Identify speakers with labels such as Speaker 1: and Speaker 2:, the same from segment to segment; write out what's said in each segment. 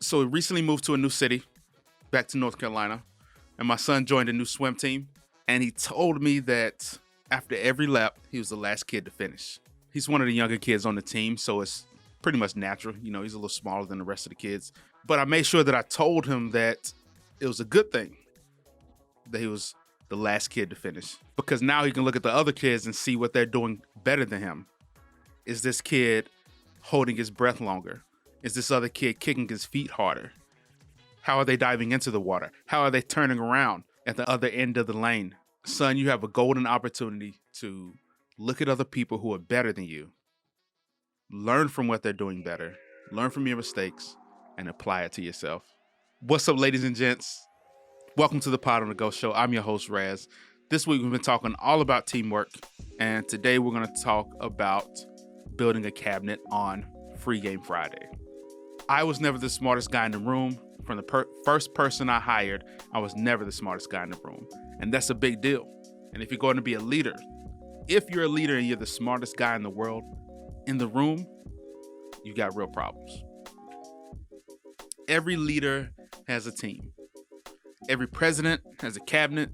Speaker 1: So we recently moved to a new city, back to North Carolina, and my son joined a new swim team. And he told me that after every lap, he was the last kid to finish. He's one of the younger kids on the team, so it's pretty much natural. He's a little smaller than the rest of the kids. But I made sure that I told him that it was a good thing that he was the last kid to finish, because now he can look at the other kids and see what they're doing better than him. Is this kid holding his breath longer? Is this other kid kicking his feet harder? How are they diving into the water? How are they turning around at the other end of the lane? Son, you have a golden opportunity to look at other people who are better than you, learn from what they're doing better, learn from your mistakes, and apply it to yourself. What's up, ladies and gents? Welcome to the Pod on the Go Show. I'm your host, Raz. This week, we've been talking all about teamwork, and today we're going to talk about building a cabinet on Free Game Friday. I was never the smartest guy in the room. From the first person I hired, I was never the smartest guy in the room. And that's a big deal. And if you're going to be a leader, if you're a leader and you're the smartest guy in the world, in the room, you got real problems. Every leader has a team. Every president has a cabinet.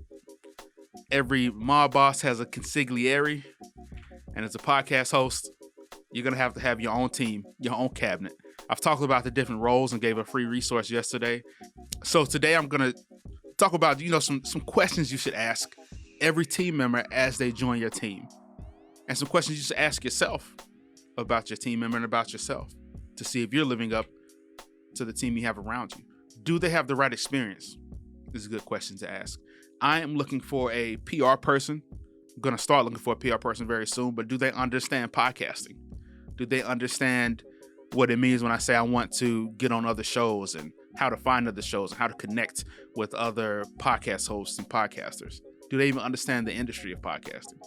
Speaker 1: Every mob boss has a consigliere. And as a podcast host, you're going to have your own team, your own cabinet. I've talked about the different roles and gave a free resource yesterday. So today I'm going to talk about, some questions you should ask every team member as they join your team. And some questions you should ask yourself about your team member and about yourself to see if you're living up to the team you have around you. Do they have the right experience? This is a good question to ask. I am looking for a PR person. I'm going to start looking for a PR person very soon, but do they understand podcasting? Do they understand what it means when I say I want to get on other shows and how to find other shows and how to connect with other podcast hosts and podcasters? Do they even understand the industry of podcasting?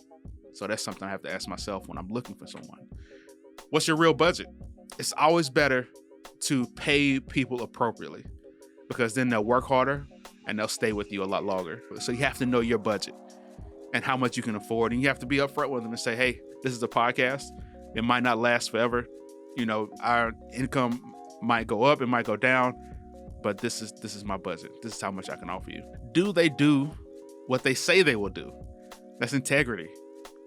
Speaker 1: So that's something I have to ask myself when I'm looking for someone. What's your real budget? It's always better to pay people appropriately, because then they'll work harder and they'll stay with you a lot longer. So you have to know your budget and how much you can afford. And you have to be upfront with them and say, hey, this is a podcast. It might not last forever. Our income might go up, it might go down, but this is my budget. This is how much I can offer you. Do they do what they say they will do? That's integrity.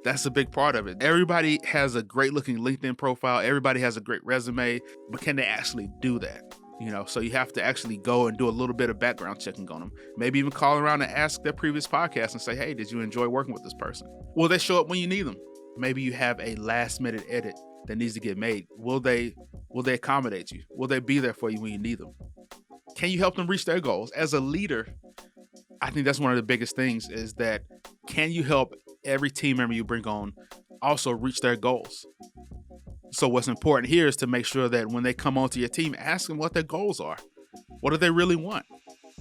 Speaker 1: That's a big part of it. Everybody has a great looking LinkedIn profile. Everybody has a great resume, but can they actually do that? So you have to actually go and do a little bit of background checking on them. Maybe even call around and ask their previous podcast and say, hey, did you enjoy working with this person? Will they show up when you need them? Maybe you have a last minute edit that needs to get made. Will they accommodate you? Will they be there for you when you need them? Can you help them reach their goals? As a leader, I think that's one of the biggest things, is that can you help every team member you bring on also reach their goals? So what's important here is to make sure that when they come onto your team, ask them what their goals are. What do they really want?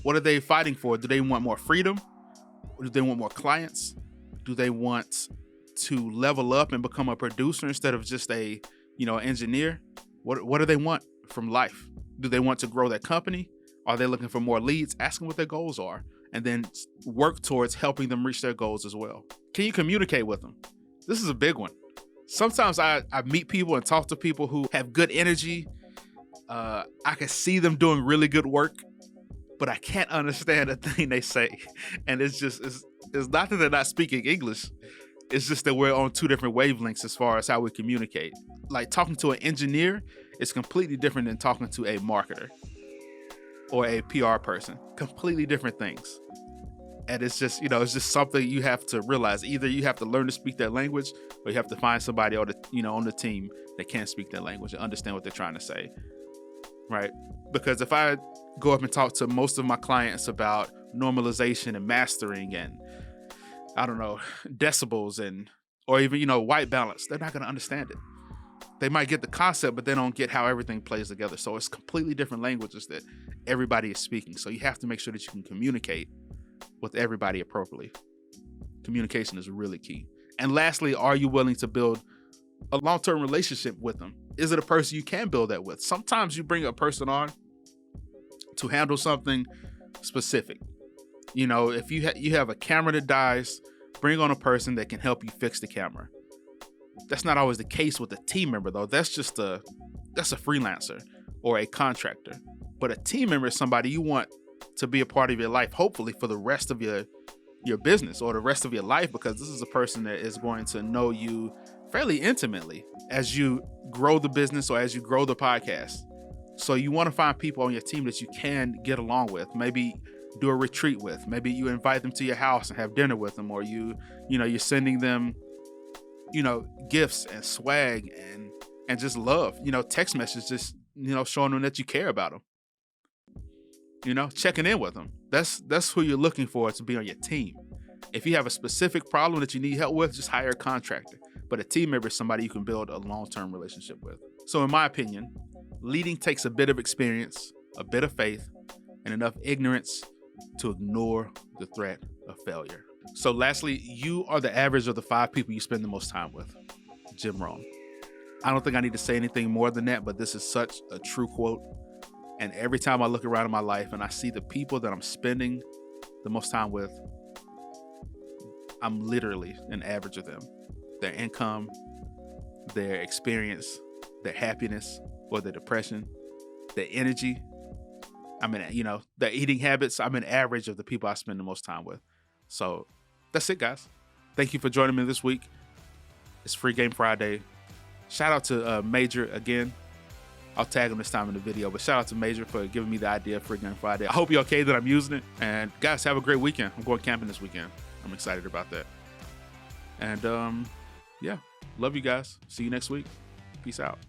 Speaker 1: What are they fighting for? Do they want more freedom? Or do they want more clients? Do they want to level up and become a producer instead of just a engineer? What do they want from life? Do they want to grow their company? Are they looking for more leads? Ask them what their goals are, and then work towards helping them reach their goals as well. Can you communicate with them? This is a big one. Sometimes I meet people and talk to people who have good energy. I can see them doing really good work, but I can't understand a thing they say. And it's not that they're not speaking English. It's just that we're on two different wavelengths as far as how we communicate. Like talking to an engineer is completely different than talking to a marketer or a PR person. Completely different things. And it's just something you have to realize. Either you have to learn to speak their language, or you have to find somebody on the team that can speak their language and understand what they're trying to say. Right? Because if I go up and talk to most of my clients about normalization and mastering and decibels or even, white balance, they're not going to understand it. They might get the concept, but they don't get how everything plays together. So it's completely different languages that everybody is speaking. So you have to make sure that you can communicate with everybody appropriately. Communication is really key. And lastly, are you willing to build a long-term relationship with them? Is it a person you can build that with? Sometimes you bring a person on to handle something specific. If you have a camera that dies, bring on a person that can help you fix the camera. That's not always the case with a team member, though. That's a freelancer or a contractor. But a team member is somebody you want to be a part of your life, hopefully for the rest of your business or the rest of your life, because this is a person that is going to know you fairly intimately as you grow the business or as you grow the podcast. So you want to find people on your team that you can get along with, maybe do a retreat with, maybe you invite them to your house and have dinner with them, or you're sending them, gifts and swag and just love, text messages, just, showing them that you care about them, checking in with them. That's who you're looking for to be on your team. If you have a specific problem that you need help with, just hire a contractor. But a team member is somebody you can build a long-term relationship with. So in my opinion, leading takes a bit of experience, a bit of faith, and enough ignorance to ignore the threat of failure. So lastly, you are the average of the 5 people you spend the most time with. Jim Rohn. I don't think I need to say anything more than that, but this is such a true quote. And every time I look around in my life and I see the people that I'm spending the most time with, I'm literally an average of them. Their income, their experience, their happiness or their depression, their energy. Their eating habits. I'm an average of the people I spend the most time with. So that's it, guys. Thank you for joining me this week. It's Free Game Friday. Shout out to Major again. I'll tag him this time in the video, but shout out to Major for giving me the idea of Free Game Friday. I hope you're okay that I'm using it. And guys, have a great weekend. I'm going camping this weekend. I'm excited about that. And love you guys. See you next week. Peace out.